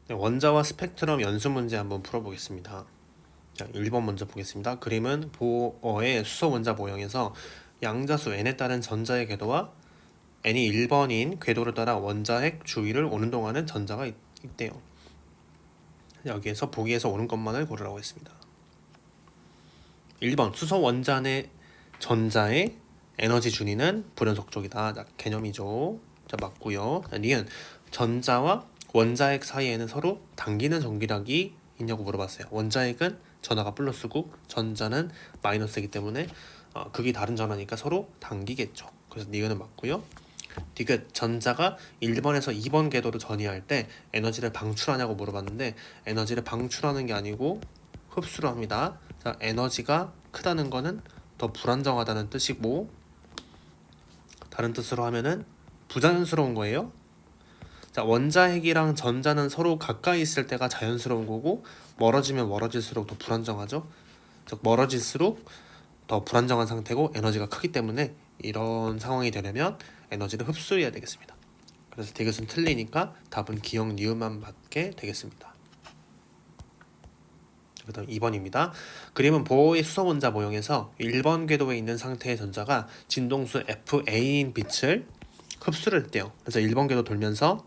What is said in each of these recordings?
네, 원자와 스펙트럼 연수 문제 한번 풀어보겠습니다. 자, 1번 먼저 보겠습니다. 그림은 보어의 수소 원자 모형에서 양자수 n에 따른 전자의 궤도와 n이 1번인 궤도를 따라 원자핵 주위를 오는 동안은 전자가 있대요. 여기에서 보기에서 옳은 것만을 고르라고 했습니다. 1번 수소 원자 내 전자의 에너지 준위는 불연속쪽이다. 자, 개념이죠. 자, 맞고요. 자, 니은 전자와 원자핵 사이에는 서로 당기는 전기력이 있냐고 물어봤어요. 원자핵은 전하가 플러스고 전자는 마이너스이기 때문에 극이 다른 전하니까 서로 당기겠죠. 그래서 니은은 맞고요. 디귿 전자가 1번에서 2번 궤도로 전이할 때 에너지를 방출하냐고 물어봤는데 에너지를 방출하는 게 아니고 흡수를 합니다. 자, 에너지가 크다는 거는 더 불안정하다는 뜻이고 다른 뜻으로 하면은 부자연스러운 거예요. 자, 원자핵이랑 전자는 서로 가까이 있을 때가 자연스러운 거고 멀어지면 멀어질수록 더 불안정하죠. 즉 멀어질수록 더 불안정한 상태고 에너지가 크기 때문에 이런 상황이 되려면 에너지를 흡수해야 되겠습니다. 그래서 디귿은 틀리니까 답은 기역 니은만 맞게 되겠습니다. 그 다음 2번입니다. 그림은 보호의 수소 원자 모형에서 1번 궤도에 있는 상태의 전자가 진동수 FA인 빛을 흡수를 했대요. 그래서 1번 궤도 돌면서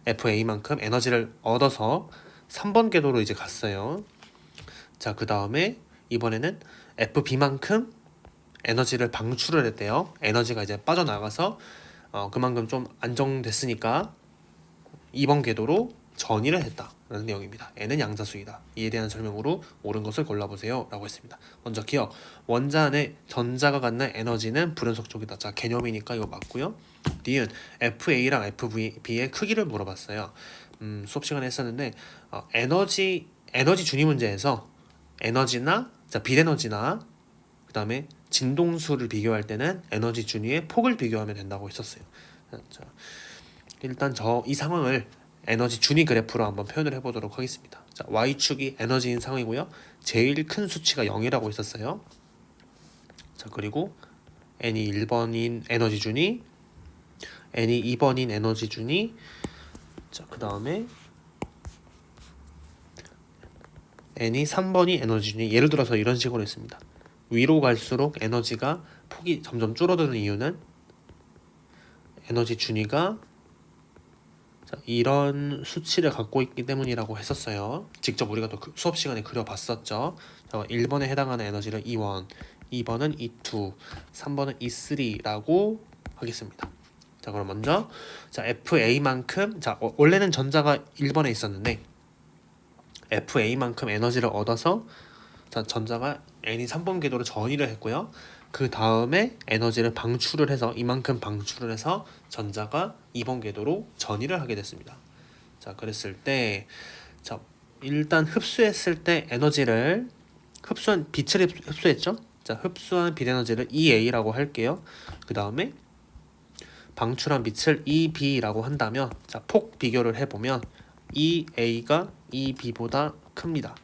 FA만큼 에너지를 얻어서 3번 궤도로 이제 갔어요. 자, 그 다음에 이번에는 FB만큼 에너지를 방출을 했대요. 에너지가 이제 빠져나가서 그만큼 좀 안정됐으니까 2번 궤도로 전이를 했다라는 내용입니다. n은 양자수이다. 이에 대한 설명으로 옳은 것을 골라보세요 라고 했습니다. 먼저 기억, 원자 안에 전자가 갖는 에너지는 불연속쪽이다. 자, 개념이니까 이거 맞고요. 니은 FA랑 FB의 크기를 물어봤어요. 수업 시간에 했었는데 에너지 준위 문제에서 에너지나 빛에너지나 그 다음에 진동수를 비교할 때는 에너지 준위의 폭을 비교하면 된다고 했었어요. 자, 일단 이 상황을 에너지 준위 그래프로 한번 표현을 해보도록 하겠습니다. 자, Y축이 에너지인 상황이고요. 제일 큰 수치가 0이라고 했었어요. 자, 그리고 n이 1번인 에너지 준위, n이 2번인 에너지 준위, 자, 그 다음에 n이 3번이 에너지 준위. 예를 들어서 이런 식으로 했습니다. 위로 갈수록 에너지가 폭이 점점 줄어드는 이유는 에너지 준위가 이런 수치를 갖고 있기 때문이라고 했었어요. 직접 우리가 또 수업 시간에 그려봤었죠. 1번에 해당하는 에너지를 E1, 2번은 E2, 3번은 E3라고 하겠습니다. 자, 그럼 먼저 FA만큼 원래는 전자가 1번에 있었는데 FA만큼 에너지를 얻어서 전자가 N이 3번 궤도로 전이를 했고요. 그 다음에 에너지를 방출을 해서 이만큼 방출을 해서 전자가 2번 궤도로 전이를 하게 됐습니다. 자, 그랬을 때 일단 흡수했을 때 에너지를 흡수한 빛을 흡수했죠. 자, 흡수한 빛 에너지를 EA라고 할게요. 그 다음에 방출한 빛을 EB라고 한다면 폭 비교를 해보면 EA가 EB보다 큽니다.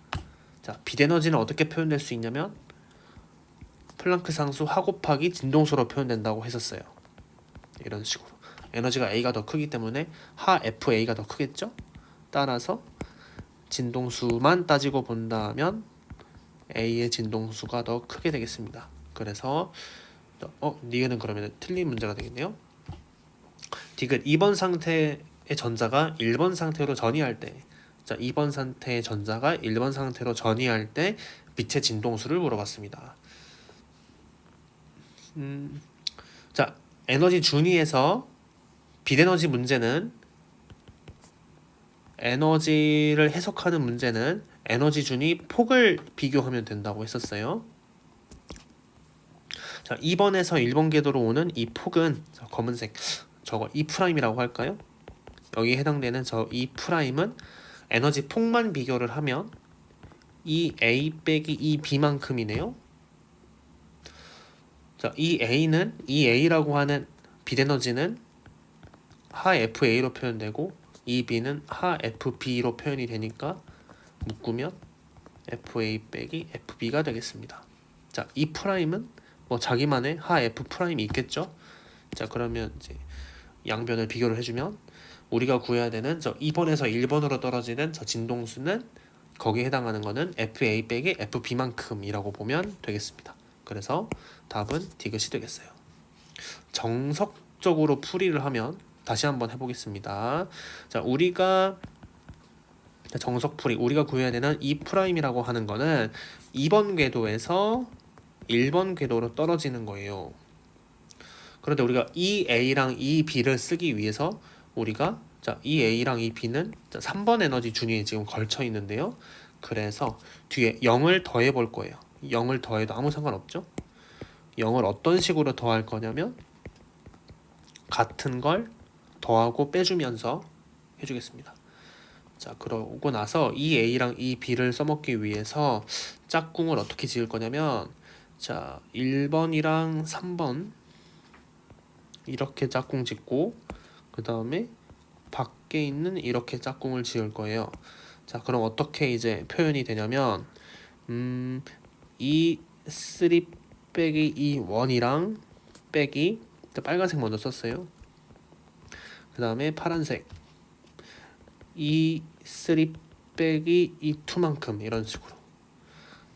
자, 빛 에너지는 어떻게 표현될 수 있냐면 플랑크 상수 하 곱하기 진동수로 표현된다고 했었어요. 이런 식으로 에너지가 A가 더 크기 때문에 하 FA가 더 크겠죠. 따라서 진동수만 따지고 본다면 A의 진동수가 더 크게 되겠습니다. 그래서 니은은 그러면 틀린 문제가 되겠네요. 디귿 2번 상태의 전자가 1번 상태로 전이할 때 2번 상태의 전자가 1번 상태로 전이할 때 빛의 진동수를 물어봤습니다. 자, 에너지 준위에서 빛에너지 문제는 에너지를 해석하는 문제는 에너지 준위 폭을 비교하면 된다고 했었어요. 자, 2번에서 1번 궤도로 오는 이 폭은 검은색 저거 E'이라고 할까요? 여기에 해당되는 저 E'은 에너지 폭만 비교를 하면 EA 빼기 EB만큼이네요. 자, EA라고 하는 빛 에너지는 하 FA로 표현되고 EB는 하 FB로 표현이 되니까 묶으면 FA 빼기 FB가 되겠습니다. 자, E'은 뭐 자기만의 하 F'이 있겠죠. 자, 그러면 이제 양변을 비교를 해주면 우리가 구해야 되는 저 2번에서 1번으로 떨어지는 저 진동수는 거기에 해당하는 거는 FA 빼기 FB만큼이라고 보면 되겠습니다. 그래서 답은 디귿이 되겠어요. 정석적으로 풀이를 하면 다시 한번 해보겠습니다. 자, 우리가 정석풀이 우리가 구해야 되는 E 프라임이라고 하는 거는 2번 궤도에서 1번 궤도로 떨어지는 거예요. 그런데 우리가 EA랑 EB를 쓰기 위해서 우리가 자, EA랑 EB는 3번 에너지 준위에 지금 걸쳐 있는데요. 그래서 뒤에 0을 더해 볼 거예요. 0을 더해도 아무 상관없죠? 0을 어떤 식으로 더할 거냐면 같은 걸 더하고 빼주면서 해주겠습니다. 자, 그러고 나서 EA랑 EB를 써먹기 위해서 짝꿍을 어떻게 지을 거냐면 자, 1번이랑 3번 이렇게 짝꿍 짓고 그 다음에 밖에 있는 이렇게 짝꿍을 지을 거예요. 자, 그럼 어떻게 이제 표현이 되냐면 E3 빼기 E1이랑 빼기 빨간색 먼저 썼어요. 그 다음에 파란색 E3 빼기 E2만큼 이런 식으로.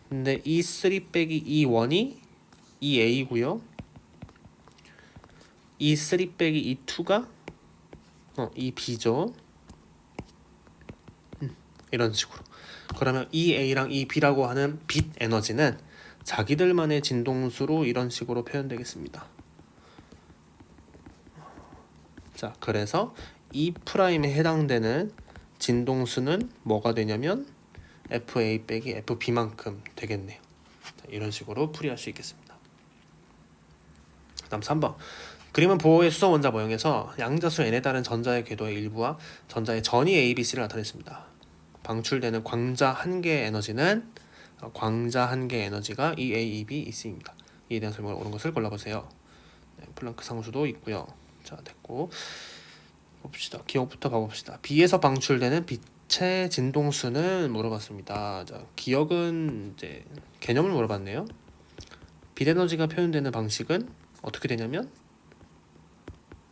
근데 E3 빼기 E1이 EA고요. E3 빼기 E2가 EB죠. 이런 식으로. 그러면 EA랑 EB라고 하는 빛 에너지는 자기들만의 진동수로 이런 식으로 표현되겠습니다. 자, 그래서 E 프라임에 해당되는 진동수는 뭐가 되냐면 FA 빼기 FB만큼 되겠네요. 자, 이런 식으로 풀이할 수 있겠습니다. 그 다음 3번 그림은 보호의 수소 원자 모형에서 양자수 n에 따른 전자의 궤도의 일부와 전자의 전이 ABC를 나타냈습니다. 방출되는 광자 한 개의 에너지는 광자 한 개의 에너지가 EA, EB입니다. 이에 대한 설명을 옳은 것을 골라보세요. 네, 플랑크 상수도 있고요. 자, 됐고 봅시다. 기억부터 봐봅시다. B에서 방출되는 빛의 진동수는 물어봤습니다. 자, 기억은 이제 개념을 물어봤네요. 빛 에너지가 표현되는 방식은 어떻게 되냐면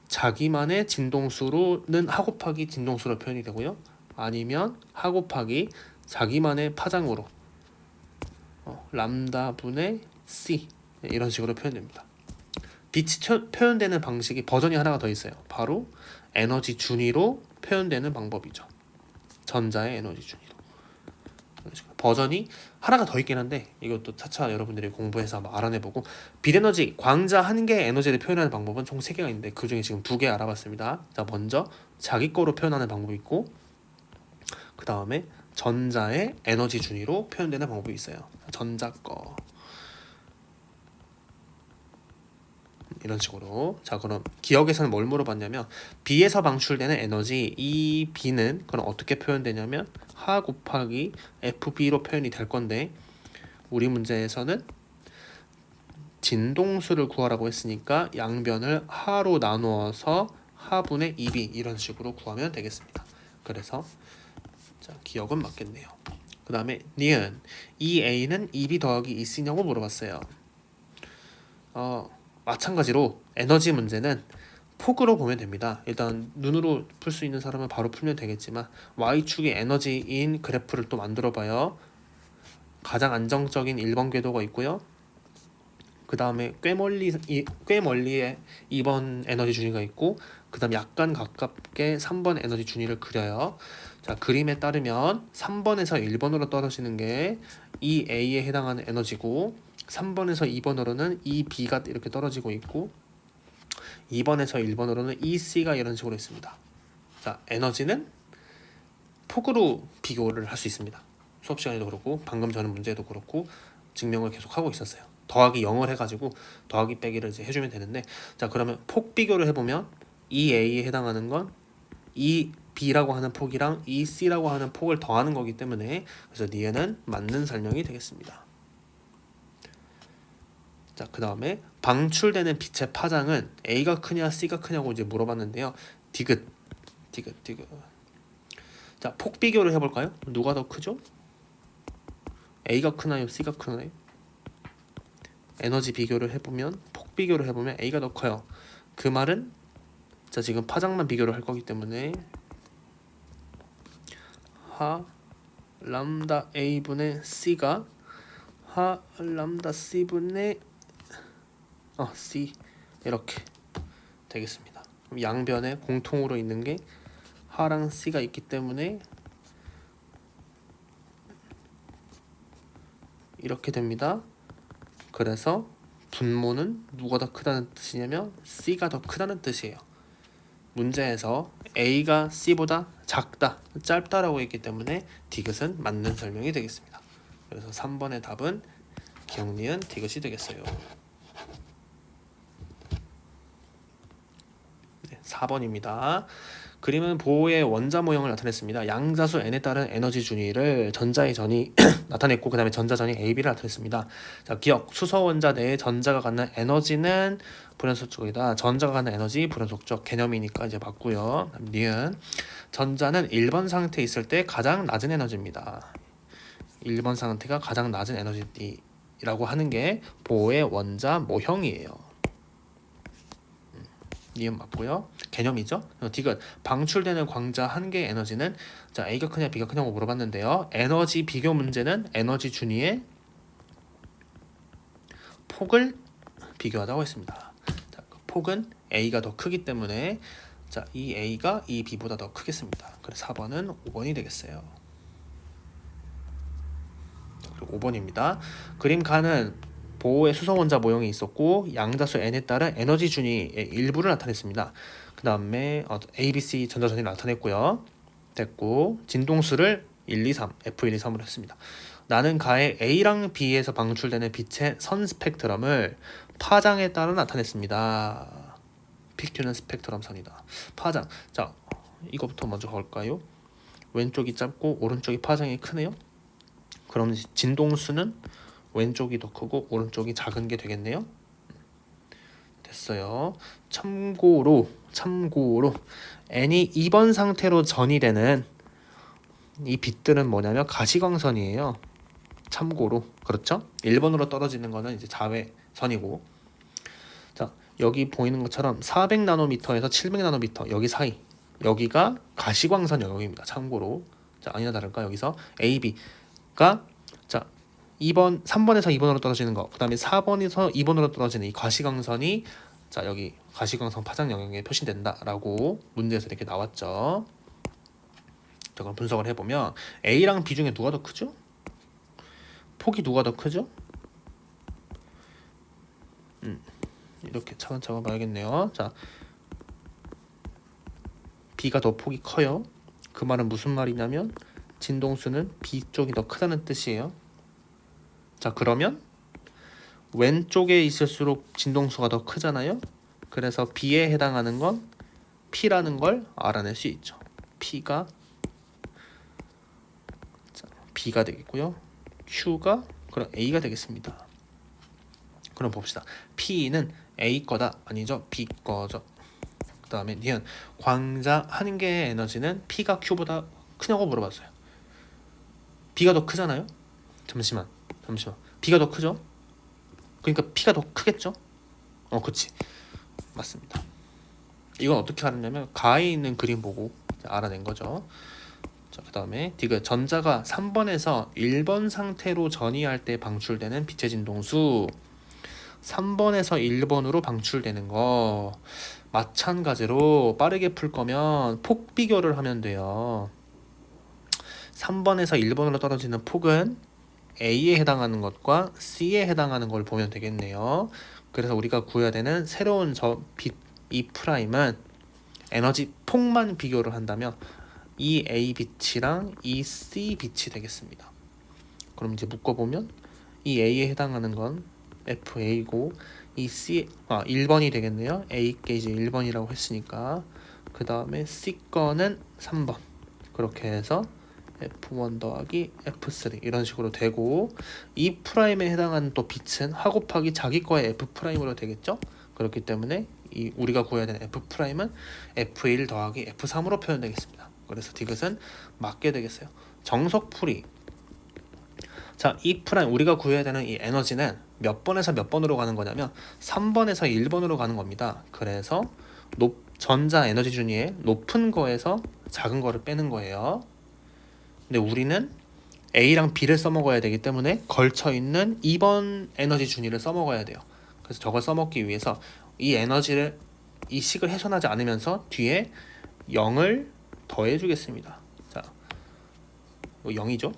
자기만의 진동수로는 하 곱하기 진동수로 표현이 되고요. 아니면 하 곱하기 자기만의 파장으로 람다 분의 C 이런 식으로 표현됩니다. 빛이 표현되는 방식이 버전이 하나가 더 있어요. 바로 에너지 준위로 표현되는 방법이죠. 전자의 에너지 준위로. 버전이 하나가 더 있긴 한데 이것도 차차 여러분들이 공부해서 한번 알아내보고 빛에너지, 광자 한 개의 에너지를 표현하는 방법은 총 3개가 있는데 그 중에 지금 2개 알아봤습니다. 자, 먼저 자기 거로 표현하는 방법이 있고 그 다음에 전자의 에너지 준위로 표현되는 방법이 있어요. 전자 거 이런 식으로. 자, 그럼 기억에서는 뭘 물어봤냐면 B에서 방출되는 에너지 이 B는 그럼 어떻게 표현되냐면 하 곱하기 FB로 표현이 될 건데 우리 문제에서는 진동수를 구하라고 했으니까 양변을 하로 나누어서 하분의 2B 이런 식으로 구하면 되겠습니다. 그래서 자, 기억은 맞겠네요. 그 다음에 니은 EA는 2B 더하기 2C냐고 물어봤어요. 마찬가지로 에너지 문제는 폭으로 보면 됩니다. 일단 눈으로 풀 수 있는 사람은 바로 풀면 되겠지만 Y축이 에너지인 그래프를 또 만들어 봐요. 가장 안정적인 1번 궤도가 있고요. 그 다음에 꽤 멀리에 2번 에너지 준위가 있고 그 다음 약간 가깝게 3번 에너지 준위를 그려요. 자, 그림에 따르면 3번에서 1번으로 떨어지는 게 EA에 해당하는 에너지고 3번에서 2번으로는 EB가 이렇게 떨어지고 있고 2번에서 1번으로는 EC가 이런 식으로 있습니다. 자, 에너지는 폭으로 비교를 할 수 있습니다. 수업 시간에도 그렇고 방금 전에 문제에도 그렇고 증명을 계속 하고 있었어요. 더하기 0을 해가지고 더하기 빼기를 이제 해주면 되는데 자, 그러면 폭 비교를 해보면 EA에 해당하는 건 EB라고 하는 폭이랑 EC라고 하는 폭을 더하는 거기 때문에 그래서 니에는 맞는 설명이 되겠습니다. 자, 그 다음에 방출되는 빛의 파장은 A가 크냐 C가 크냐고 이제 물어봤는데요. 디귿. 자, 폭 비교를 해볼까요? 누가 더 크죠? A가 크나요? C가 크나요? 에너지 비교를 해보면 폭 비교를 해보면 A가 더 커요. 그 말은 자, 지금 파장만 비교를 할 거기 때문에 하 람다 A분의 C가 하 람다 C분의 C 이렇게 되겠습니다. 그럼 양변에 공통으로 있는 게 하랑 C가 있기 때문에 이렇게 됩니다. 그래서 분모는 누가 더 크다는 뜻이냐면 C가 더 크다는 뜻이에요. 문제에서 A가 C보다 작다, 짧다라고 했기 때문에 디귿은 맞는 설명이 되겠습니다. 그래서 3번의 답은 기억 니은 디귿이 되겠어요. 네, 4번입니다. 그림은 보호의 원자 모형을 나타냈습니다. 양자수 n에 따른 에너지 준위를 전자의 전이 나타냈고 그 다음에 전자전이 AB를 나타냈습니다. 자, 기억 수소 원자 내에 전자가 갖는 에너지는 불연속적이다. 전자가 갖는 에너지 불연속적 개념이니까 이제 맞고요. 니은 전자는 1번 상태에 있을 때 가장 낮은 에너지입니다. 1번 상태가 가장 낮은 에너지라고 하는 게 보호의 원자 모형이에요. 니은 맞고요. 개념이죠. 디귿 방출되는 광자 한 개의 에너지는 자 A가 크냐 B가 크냐고 물어봤는데요. 에너지 비교 문제는 에너지 준위의 폭을 비교하자고 했습니다. 자, 폭은 A가 더 크기 때문에 자, 이 A가 이 B보다 더 크겠습니다. 그래서 4번은 5번이 되겠어요. 그리고 5번입니다. 그림 가는 보호의 수소원자 모형이 있었고 양자수 n에 따른 에너지 준위의 일부를 나타냈습니다. 그 다음에 ABC 전자전이 나타냈고요. 됐고 진동수를 1, 2, 3, F1, 2, 3으로 했습니다. 나는 가의 A랑 B에서 방출되는 빛의 선 스펙트럼을 파장에 따라 나타냈습니다. PQ는 스펙트럼 선이다. 파장. 자, 이거부터 먼저 볼까요? 왼쪽이 짧고 오른쪽이 파장이 크네요. 그럼 진동수는 왼쪽이 더 크고 오른쪽이 작은 게 되겠네요. 됐어요. 참고로 n이 2번 상태로 전이 되는 이 빛들은 뭐냐면 가시광선이에요. 참고로 그렇죠? 1번으로 떨어지는 거는 이제 자외선이고 자 여기 보이는 것처럼 400나노미터에서 700나노미터 여기 사이 여기가 가시광선 영역입니다. 참고로 자 아니나 다를까 여기서 AB가 자 2번, 3번에서 2번으로 떨어지는 거, 그 다음에 4번에서 2번으로 떨어지는 이 가시광선이 자 여기 가시광선 파장 영역에 표시된다라고 문제에서 이렇게 나왔죠. 자 그럼 분석을 해보면 A랑 B 중에 누가 더 크죠? 폭이 누가 더 크죠? 이렇게 차근차근 봐야겠네요. 자 B가 더 폭이 커요. 그 말은 무슨 말이냐면 진동수는 B 쪽이 더 크다는 뜻이에요. 자 그러면 왼쪽에 있을수록 진동수가 더 크잖아요. 그래서 B에 해당하는 건 P라는 걸 알아낼 수 있죠. P가 자, B가 되겠고요. Q가 그럼 A가 되겠습니다. 그럼 봅시다. P는 A 거다 아니죠? B 거죠. 그 다음에 니은 광자 한 개의 에너지는 P가 Q보다 크냐고 물어봤어요. B가 더 크잖아요. 잠시만 B가 더 크죠? 그러니까 P가 더 크겠죠? 그치 맞습니다. 이건 어떻게 알았냐면 가에 있는 그림 보고 알아낸 거죠. 자, 그 다음에 디귿 전자가 3번에서 1번 상태로 전이할 때 방출되는 빛의 진동수 3번에서 1번으로 방출되는 거 마찬가지로 빠르게 풀 거면 폭 비교를 하면 돼요. 3번에서 1번으로 떨어지는 폭은 A에 해당하는 것과 C에 해당하는 걸 보면 되겠네요. 그래서 우리가 구해야 되는 새로운 저 빛 E 프라임은 에너지 폭만 비교를 한다면 이 A 빛이랑 이 C 빛이 되겠습니다. 그럼 이제 묶어보면 이 A에 해당하는 건 FA고 이 C 1번이 되겠네요. A께 이제 1번이라고 했으니까 그 다음에 C 거는 3번 그렇게 해서 F1 더하기 F3 이런 식으로 되고 E 프라임에 해당하는 또 빛은 하 곱하기 자기 거의 F 프라임으로 되겠죠. 그렇기 때문에 이 우리가 구해야 되는 F 프라임은 F1 더하기 F3으로 표현되겠습니다. 그래서 디귿은 맞게 되겠어요. 정석풀이 자, E 프라임 우리가 구해야 되는 이 에너지는 몇 번에서 몇 번으로 가는 거냐면 3번에서 1번으로 가는 겁니다. 그래서 전자 에너지 준위의 높은 거에서 작은 거를 빼는 거예요. 근데 우리는 A랑 B를 써먹어야 되기 때문에 걸쳐있는 2번 에너지 준위를 써먹어야 돼요. 그래서 저걸 써먹기 위해서 이 식을 훼손하지 않으면서 뒤에 0을 더해주겠습니다. 자, 0이죠.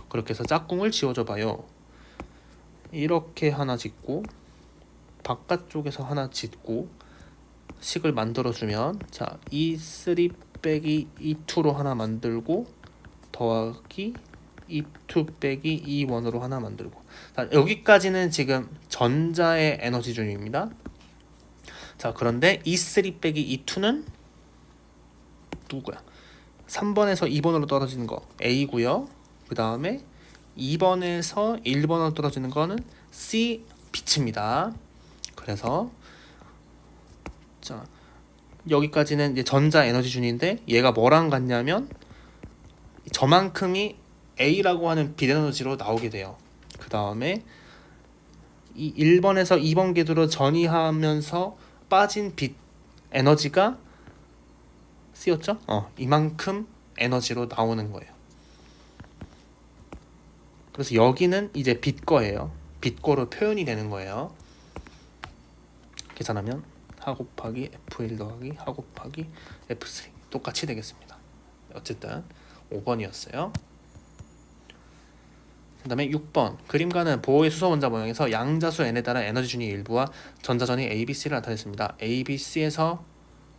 그렇게 해서 짝꿍을 지워줘봐요. 이렇게 하나 짓고 바깥쪽에서 하나 짓고 식을 만들어주면, 자, E3 빼기 E2로 하나 만들고 더하기 E2 빼기 E1으로 하나 만들고. 자, 여기까지는 지금 전자의 에너지 준위입니다. 자, 그런데 E3 빼기 E2는 누구야? 3번에서 2번으로 떨어지는 거 A고요. 그 다음에 2번에서 1번으로 떨어지는 거는 C 빛입니다. 그래서 자, 여기까지는 이제 전자 에너지 준위인데 얘가 뭐랑 같냐면 저만큼이 A라고 하는 빛 에너지로 나오게 돼요. 그 다음에 이 1번에서 2번 궤도로 전이하면서 빠진 빛 에너지가 C였죠? 이만큼 에너지로 나오는 거예요. 그래서 여기는 이제 빛 거예요. 빛 거로 표현이 되는 거예요. 계산하면 하 곱하기 F1 더하기 하 곱하기 F3 똑같이 되겠습니다. 어쨌든 5번이었어요. 그 다음에 6번 그림과는 보호의 수소 원자 모형에서 양자수 n에 따른 에너지 준위 일부와 전자전이 ABC를 나타냈습니다. ABC에서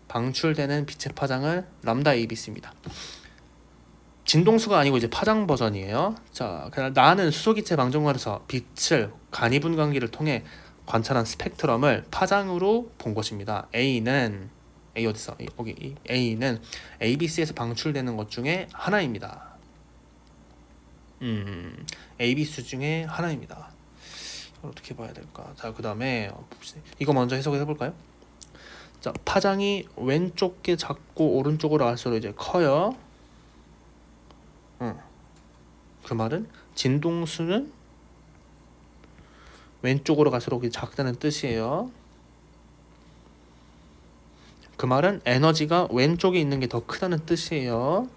방출되는 빛의 파장을 람다 ABC입니다. 진동수가 아니고 이제 파장 버전이에요. 자, 나는 수소기체 방정관에서 빛을 간이분광기를 통해 관찰한 스펙트럼을 파장으로 본 것입니다. A는 여기 A는 ABC에서 방출되는 것 중에 하나입니다. ABC 중에 하나입니다. 이걸 어떻게 봐야 될까? 자, 그 다음에 이거 먼저 해석을 해볼까요? 자, 파장이 왼쪽에 작고 오른쪽으로 갈수록 이제 커요. 그 말은 진동수는 왼쪽으로 갈수록 작다는 뜻이에요. 그 말은 에너지가 왼쪽에 있는 게 더 크다는 뜻이에요.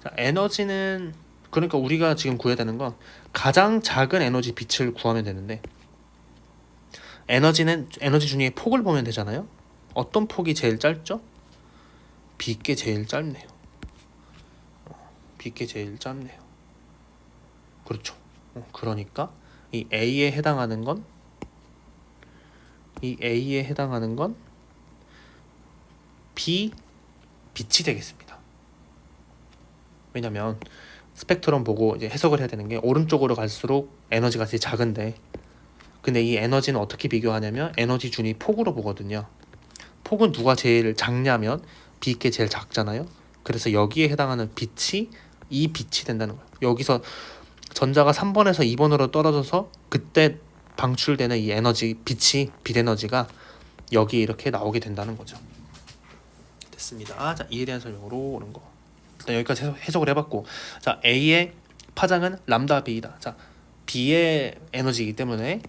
자, 에너지는 그러니까 우리가 지금 구해야 되는 건 가장 작은 에너지 빛을 구하면 되는데, 에너지는 에너지 준위의 폭을 보면 되잖아요. 어떤 폭이 제일 짧죠? 빛게 제일 짧네요. 빛게 제일 짧네요. 그렇죠. 그러니까 이 A에 해당하는 건 빛이 되겠습니다. 왜냐면 스펙트럼 보고 이제 해석을 해야 되는 게 오른쪽으로 갈수록 에너지가 제일 작은데, 근데 이 에너지는 어떻게 비교하냐면 에너지 준위 폭으로 보거든요. 폭은 누가 제일 작냐면 빛게 제일 작잖아요. 그래서 여기에 해당하는 빛이 이 빛이 된다는 거예요. 여기서 전자가 3번에서 2번으로 떨어져서 그때 방출되는 이 에너지 빛 에너지가 여기 이렇게 나오게 된다는 거죠. 됐습니다. 자, 이에 대한 설명으로 오는 거 일단 여기까지 해석을 해봤고, 자, A의 파장은 람다 B다. 자, B의 에너지이기 때문에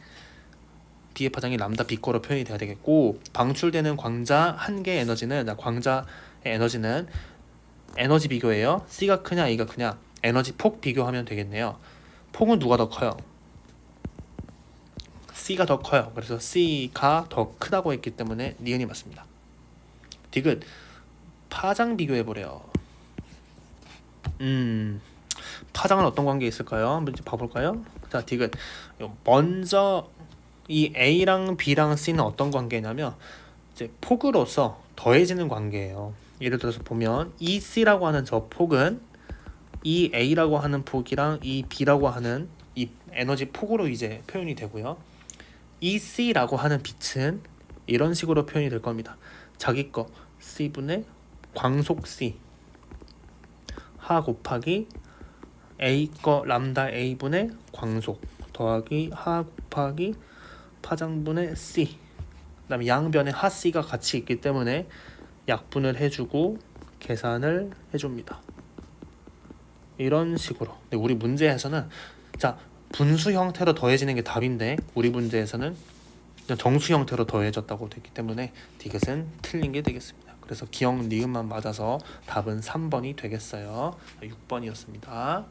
B의 파장이 람다 B거로 표현이 돼야 되겠고, 방출되는 광자 한 개의 에너지는, 광자의 에너지는 에너지 비교예요. C가 크냐 A가 크냐 에너지 폭 비교하면 되겠네요. 폭은 누가 더 커요? C가 더 커요. 그래서 C가 더 크다고 했기 때문에 니은이 맞습니다. 디귿 파장 비교해보래요. 파장은 어떤 관계에 있을까요? 한번 봐볼까요? 자, 디귿 먼저 이 A랑 B랑 C는 어떤 관계냐면 이제 폭으로서 더해지는 관계예요. 예를 들어서 보면 이 C라고 하는 저 폭은 이 A라고 하는 폭이랑 이 B라고 하는 이 에너지 폭으로 이제 표현이 되고요. 이 C라고 하는 빛은 이런 식으로 표현이 될 겁니다. 자기 거 C분의 광속 C 하 곱하기 A 거 람다 A분의 광속 더하기 하 곱하기 파장분의 C, 그 다음에 양변에 하 C가 같이 있기 때문에 약분을 해주고 계산을 해줍니다. 이런 식으로. 근데 우리 문제에서는 자, 분수 형태로 더해지는 게 답인데 우리 문제에서는 그냥 정수 형태로 더해졌다고 됐기 때문에 디귿은 틀린 게 되겠습니다. 그래서 기역 니은만 맞아서 답은 3번이 되겠어요. 6번이었습니다.